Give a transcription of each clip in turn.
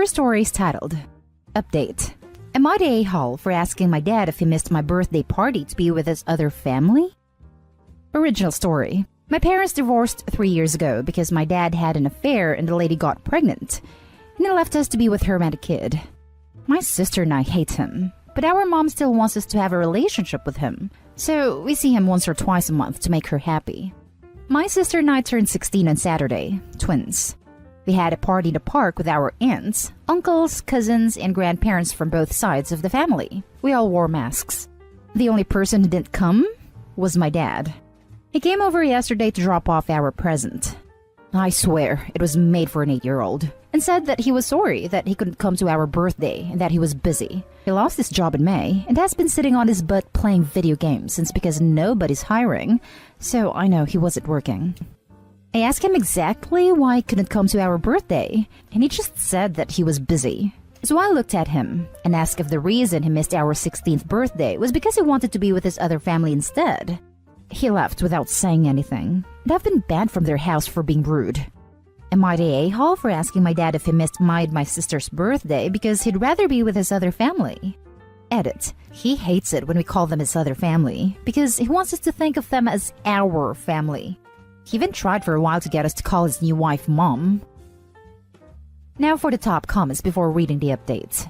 first story is titled, Update. Am I the a-hole for asking my dad if he missed my birthday party to be with his other family? Original story. My parents divorced 3 years ago because my dad had an affair and the lady got pregnant, and he left us to be with her and a kid. My sister and I hate him, but our mom still wants us to have a relationship with him, so we see him once or twice a month to make her happy. My sister and I turned 16 on Saturday, twins. We had a party in the park with our aunts, uncles, cousins, and grandparents from both sides of the family. We all wore masks. The only person who didn't come was my dad. He came over yesterday to drop off our present. I swear it was made for an 8-year-old, and said that he was sorry that he couldn't come to our birthday and that he was busy. He lost his job in May and has been sitting on his butt playing video games since because nobody's hiring, so I know he wasn't working. I asked him exactly why he couldn't come to our birthday, and he just said that he was busy. So I looked at him and asked if the reason he missed our 16th birthday was because he wanted to be with his other family instead. He left without saying anything, and I've been banned from their house for being rude. Am I the a-hole for asking my dad if he missed my sister's birthday because he'd rather be with his other family? Edit. He hates it when we call them his other family because he wants us to think of them as our family. He even tried for a while to get us to call his new wife Mom. Now for the top comments before reading the update.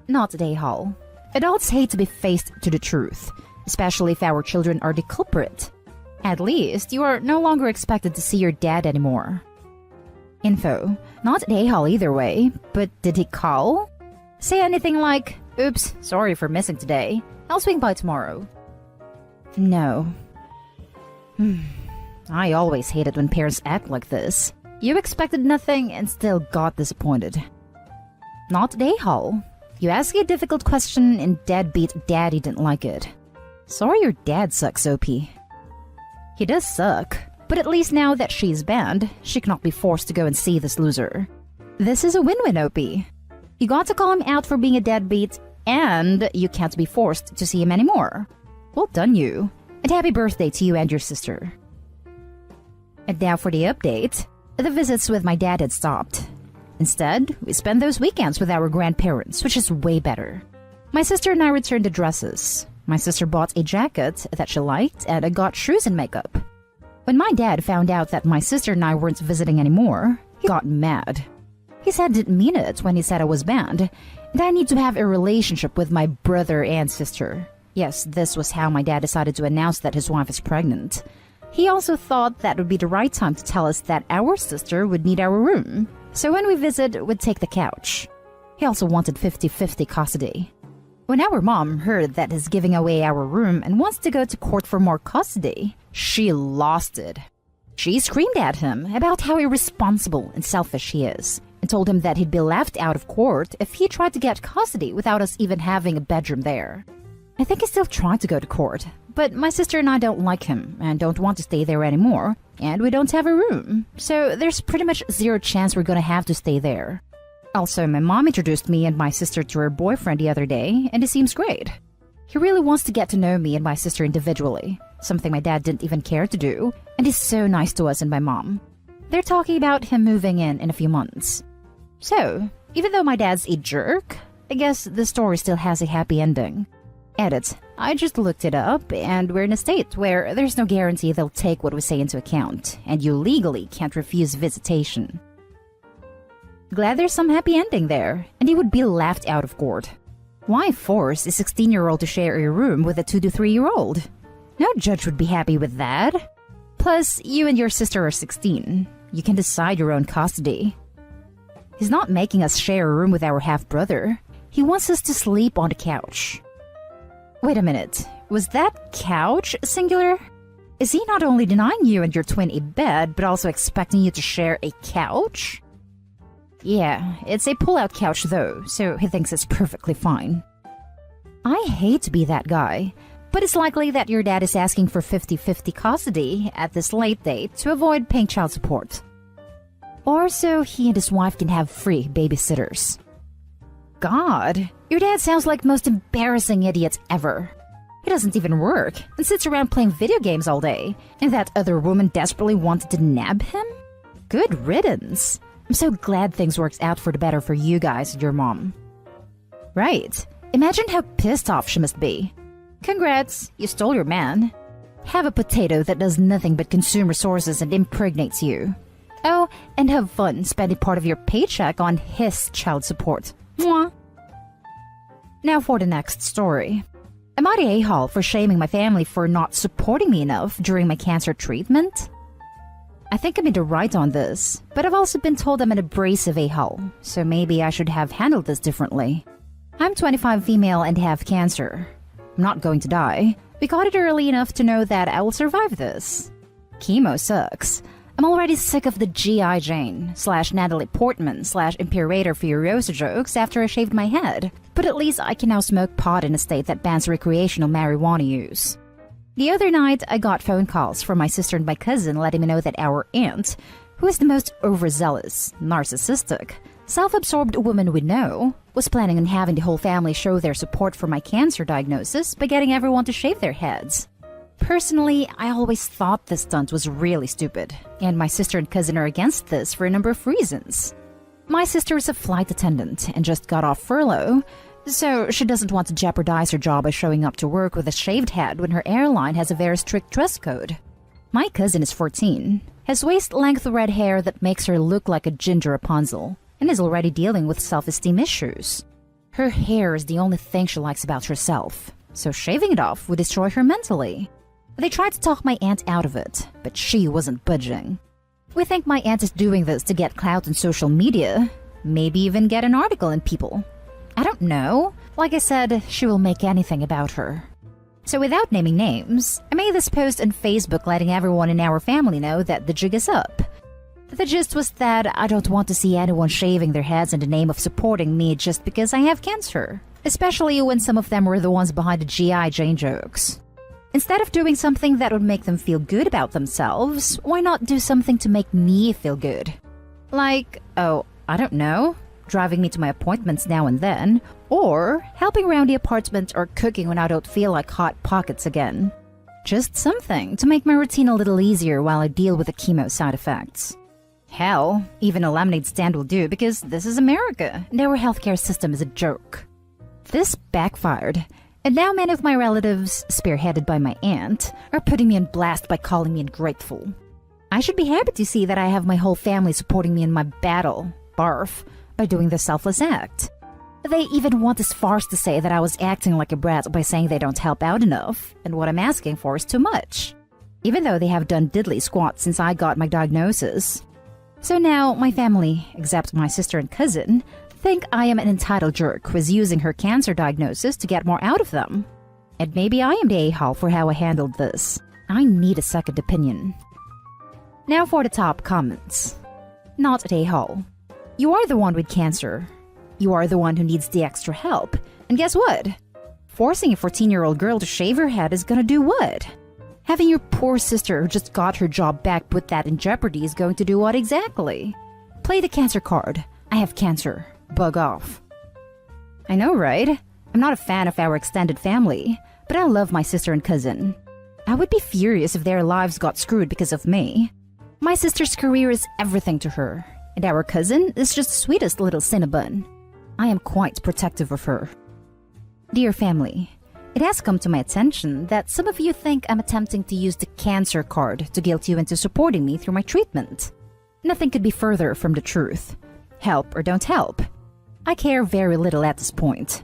Not the a-hole. Adults hate to be faced to the truth, especially if our children are the culprit. At least, you are no longer expected to see your dad anymore. Info. Not the a-hole either way, but did he call? Say anything like, oops, sorry for missing today. I'll swing by tomorrow. No. I always hate it when parents act like this. You expected nothing and still got disappointed. Not the a-hole. You ask a difficult question and deadbeat daddy didn't like it. Sorry your dad sucks, OP. He does suck, but at least now that she's banned, she cannot be forced to go and see this loser. This is a win-win, OP. You got to call him out for being a deadbeat, and you can't be forced to see him anymore. Well done, you. And happy birthday to you and your sister. And now for the update. The visits with my dad had stopped. Instead, we spent those weekends with our grandparents, which is way better. My sister and I returned the dresses. My sister bought a jacket that she liked, and I got shoes and makeup. When my dad found out that my sister and I weren't visiting anymore, he got mad. He said he didn't mean it when he said I was banned, and I need to have a relationship with my brother and sister. Yes, this was how my dad decided to announce that his wife is pregnant. He also thought that would be the right time to tell us that our sister would need our room, so when we visit, we'd take the couch. He also wanted 50-50 custody. When our mom heard that he's giving away our room and wants to go to court for more custody, she lost it. She screamed at him about how irresponsible and selfish he is, and told him that he'd be left out of court if he tried to get custody without us even having a bedroom there. I think he still tried to go to court, but my sister and I don't like him and don't want to stay there anymore, and we don't have a room, so there's pretty much zero chance we're gonna have to stay there. Also, my mom introduced me and my sister to her boyfriend the other day, and it seems great. He really wants to get to know me and my sister individually, something my dad didn't even care to do, and he's so nice to us and my mom. They're talking about him moving in a few months. So, even though my dad's a jerk, I guess the story still has a happy ending. Edit. I just looked it up, and we're in a state where there's no guarantee they'll take what we say into account, and you legally can't refuse visitation. Glad there's some happy ending there, and he would be laughed out of court. Why force a 16-year-old to share a room with a 2 to 3-year-old? No judge would be happy with that. Plus, you and your sister are 16. You can decide your own custody. He's not making us share a room with our half-brother. He wants us to sleep on the couch. Wait a minute, was that couch singular? Is he not only denying you and your twin a bed, but also expecting you to share a couch? Yeah, it's a pull-out couch though, so he thinks it's perfectly fine. I hate to be that guy, but it's likely that your dad is asking for 50-50 custody at this late date to avoid paying child support. Or so he and his wife can have free babysitters. God, your dad sounds like the most embarrassing idiot ever. He doesn't even work and sits around playing video games all day, and that other woman desperately wanted to nab him? Good riddance. I'm so glad things worked out for the better for you guys and your mom. Right. Imagine how pissed off she must be. Congrats, you stole your man. Have a potato that does nothing but consume resources and impregnates you. Oh, and have fun spending part of your paycheck on his child support. Mwah. Now for the next story. Am I the a-hole for shaming my family for not supporting me enough during my cancer treatment? I think I'm in the right on this, but I've also been told I'm an abrasive a-hole, so maybe I should have handled this differently. I'm 25 female and have cancer. I'm not going to die. We caught it early enough to know that I will survive this. Chemo sucks. I'm already sick of the G.I. Jane / Natalie Portman / Imperator Furiosa jokes after I shaved my head, but at least I can now smoke pot in a state that bans recreational marijuana use. The other night, I got phone calls from my sister and my cousin letting me know that our aunt, who is the most overzealous, narcissistic, self-absorbed woman we know, was planning on having the whole family show their support for my cancer diagnosis by getting everyone to shave their heads. Personally, I always thought this stunt was really stupid, and my sister and cousin are against this for a number of reasons. My sister is a flight attendant and just got off furlough, so she doesn't want to jeopardize her job by showing up to work with a shaved head when her airline has a very strict dress code. My cousin is 14, has waist-length red hair that makes her look like a ginger Rapunzel, and is already dealing with self-esteem issues. Her hair is the only thing she likes about herself, so shaving it off would destroy her mentally. They tried to talk my aunt out of it, but she wasn't budging. We think my aunt is doing this to get clout on social media, maybe even get an article in People. I don't know. Like I said, she will make anything about her. So without naming names, I made this post on Facebook letting everyone in our family know that the jig is up. The gist was that I don't want to see anyone shaving their heads in the name of supporting me just because I have cancer, especially when some of them were the ones behind the G.I. Jane jokes. Instead of doing something that would make them feel good about themselves, why not do something to make me feel good? Like, oh, I don't know, driving me to my appointments now and then, or helping around the apartment or cooking when I don't feel like Hot Pockets again. Just something to make my routine a little easier while I deal with the chemo side effects. Hell, even a lemonade stand will do because this is America and our healthcare system is a joke. This backfired. And now many of my relatives, spearheaded by my aunt, are putting me on blast by calling me ungrateful. I should be happy to see that I have my whole family supporting me in my battle, barf, by doing this selfless act. They even went as far as to say that I was acting like a brat by saying they don't help out enough, and what I'm asking for is too much. Even though they have done diddly squat since I got my diagnosis. So now my family, except my sister and cousin, think I am an entitled jerk who is using her cancer diagnosis to get more out of them. And maybe I am the a-hole for how I handled this. I need a second opinion. Now for the top comments. Not an a-hole. You are the one with cancer. You are the one who needs the extra help. And guess what? Forcing a 14-year-old girl to shave her head is gonna do what? Having your poor sister who just got her job back put that in jeopardy is going to do what exactly? Play the cancer card. I have cancer. Bug off. I know, right? I'm not a fan of our extended family, but I love my sister and cousin. I would be furious if their lives got screwed because of me. My sister's career is everything to her, and our cousin is just the sweetest little cinnabon. I am quite protective of her. Dear family, it has come to my attention that some of you think I'm attempting to use the cancer card to guilt you into supporting me through my treatment. Nothing could be further from the truth. Help or don't help. I care very little at this point.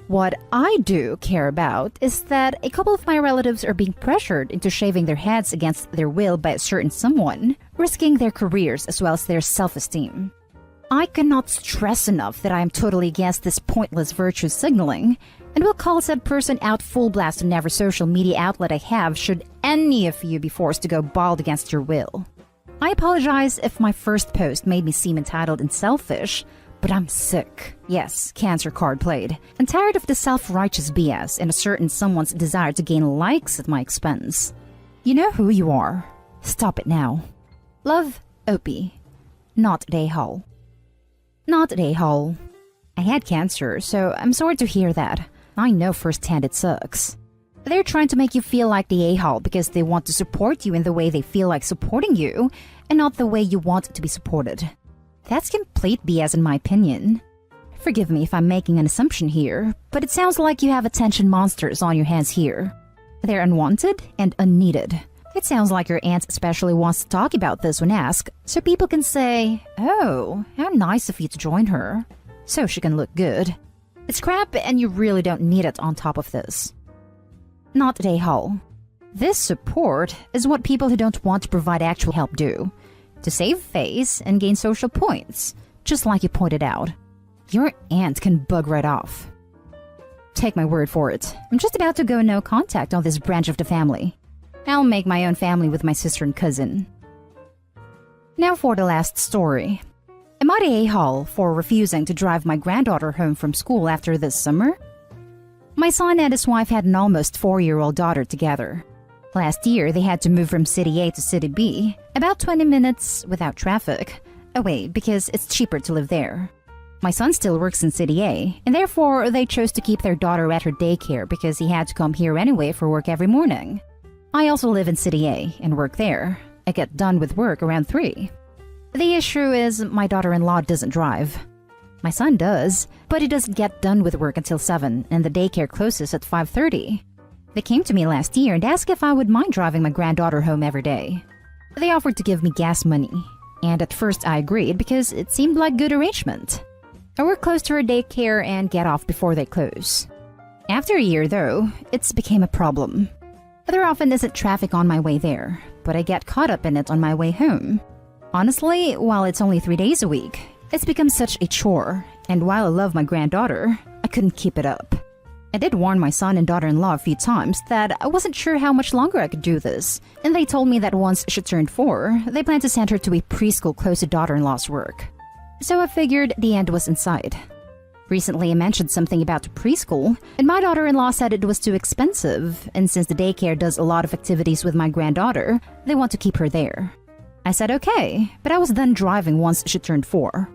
What I do care about is that a couple of my relatives are being pressured into shaving their heads against their will by a certain someone, risking their careers as well as their self-esteem. I cannot stress enough that I am totally against this pointless virtue signaling, and will call said person out full blast on every social media outlet I have should any of you be forced to go bald against your will. I apologize if my first post made me seem entitled and selfish, but I'm sick. Yes, cancer card played. And tired of the self-righteous BS and a certain someone's desire to gain likes at my expense. You know who you are. Stop it now. Love, Opie. Not a hole. Not a hole. I had cancer, so I'm sorry to hear that. I know firsthand it sucks. They're trying to make you feel like the a-hole because they want to support you in the way they feel like supporting you, and not the way you want to be supported. That's complete BS in my opinion. Forgive me if I'm making an assumption here, but it sounds like you have attention monsters on your hands here. They're unwanted and unneeded. It sounds like your aunt especially wants to talk about this when asked, so people can say, "Oh, how nice of you to join her," so she can look good. It's crap and you really don't need it on top of this. Not Day-Hall. This support is what people who don't want to provide actual help do. To save face and gain social points, just like you pointed out. Your aunt can bug right off. Take my word for it. I'm just about to go no contact on this branch of the family. I'll make my own family with my sister and cousin. Now for the last story. Am I the a-hole for refusing to drive my granddaughter home from school after this summer? My son and his wife had an almost 4-year-old daughter together. Last year, they had to move from City A to City B, about 20 minutes without traffic, away because it's cheaper to live there. My son still works in City A, and therefore they chose to keep their daughter at her daycare because he had to come here anyway for work every morning. I also live in City A and work there. I get done with work around 3. The issue is my daughter-in-law doesn't drive. My son does, but he doesn't get done with work until 7 and the daycare closes at 5:30. They came to me last year and asked if I would mind driving my granddaughter home every day. They offered to give me gas money, and at first I agreed because it seemed like good arrangement. I work close to her daycare and get off before they close. After a year though, it's became a problem. There often isn't traffic on my way there, but I get caught up in it on my way home. Honestly, while it's only 3 days a week, it's become such a chore, and while I love my granddaughter, I couldn't keep it up. I did warn my son and daughter-in-law a few times that I wasn't sure how much longer I could do this, and they told me that once she turned 4, they plan to send her to a preschool close to daughter-in-law's work. So I figured the end was in sight. Recently I mentioned something about the preschool, and my daughter-in-law said it was too expensive, and since the daycare does a lot of activities with my granddaughter, they want to keep her there. I said okay, but I was done driving once she turned 4.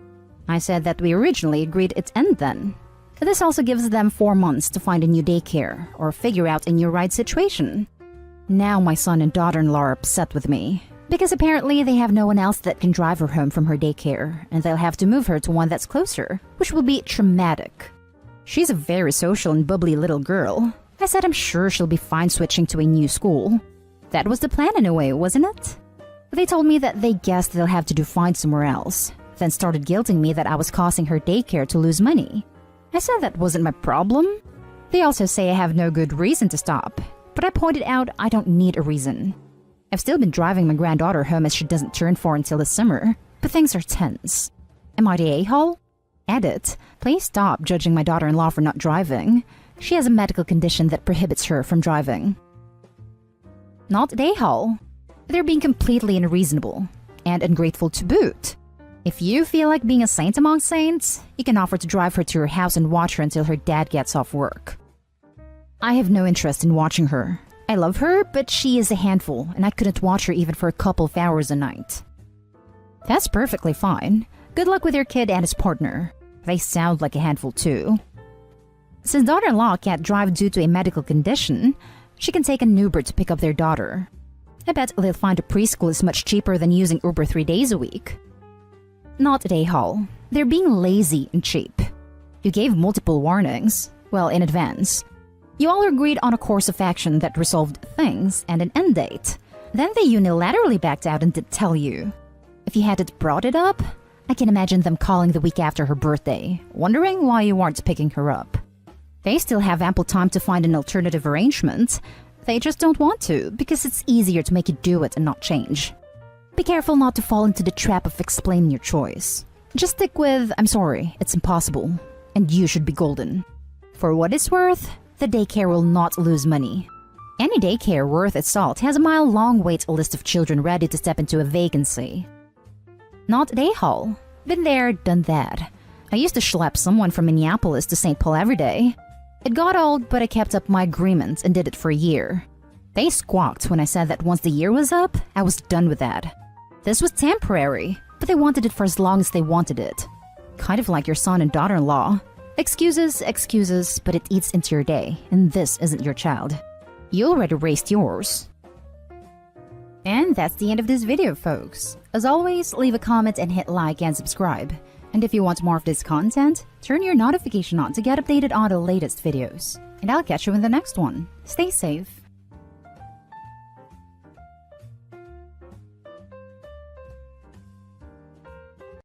I said that we originally agreed it'd end then. This also gives them 4 months to find a new daycare or figure out a new ride situation. Now my son and daughter-in-law are upset with me, because apparently they have no one else that can drive her home from her daycare, and they'll have to move her to one that's closer, which will be traumatic. She's a very social and bubbly little girl. I said I'm sure she'll be fine switching to a new school. That was the plan in a way, wasn't it? They told me that they guessed they'll have to find somewhere else, then started guilting me that I was causing her daycare to lose money. I said that wasn't my problem. They also say I have no good reason to stop, but I pointed out I don't need a reason. I've still been driving my granddaughter home as she doesn't turn 4 until the summer, but things are tense. Am I the a-hole? Edit, please stop judging my daughter-in-law for not driving. She has a medical condition that prohibits her from driving. Not the a-hole. They're being completely unreasonable and ungrateful to boot. If you feel like being a saint among saints, you can offer to drive her to her house and watch her until her dad gets off work. I have no interest in watching her. I love her, but she is a handful, and I couldn't watch her even for a couple of hours a night. That's perfectly fine. Good luck with your kid and his partner. They sound like a handful too. Since daughter-in-law can't drive due to a medical condition, she can take an Uber to pick up their daughter. I bet they'll find a preschool is much cheaper than using Uber 3 days a week. Not a day-hall. They're being lazy and cheap. You gave multiple warnings, well, in advance. You all agreed on a course of action that resolved things and an end date. Then they unilaterally backed out and didn't tell you. If you hadn't brought it up, I can imagine them calling the week after her birthday, wondering why you weren't picking her up. They still have ample time to find an alternative arrangement. They just don't want to, because it's easier to make you do it and not change. Be careful not to fall into the trap of explaining your choice. Just stick with, "I'm sorry, it's impossible," and you should be golden. For what it's worth, the daycare will not lose money. Any daycare worth its salt has a mile-long wait list of children ready to step into a vacancy. Not day-hall. Been there, done that. I used to schlep someone from Minneapolis to St. Paul every day. It got old, but I kept up my agreement and did it for a year. They squawked when I said that once the year was up, I was done with that. This was temporary, but they wanted it for as long as they wanted it. Kind of like your son and daughter-in-law. Excuses, excuses, but it eats into your day, and this isn't your child. You already raised yours. And that's the end of this video, folks. As always, leave a comment and hit like and subscribe. And if you want more of this content, turn your notification on to get updated on the latest videos. And I'll catch you in the next one. Stay safe.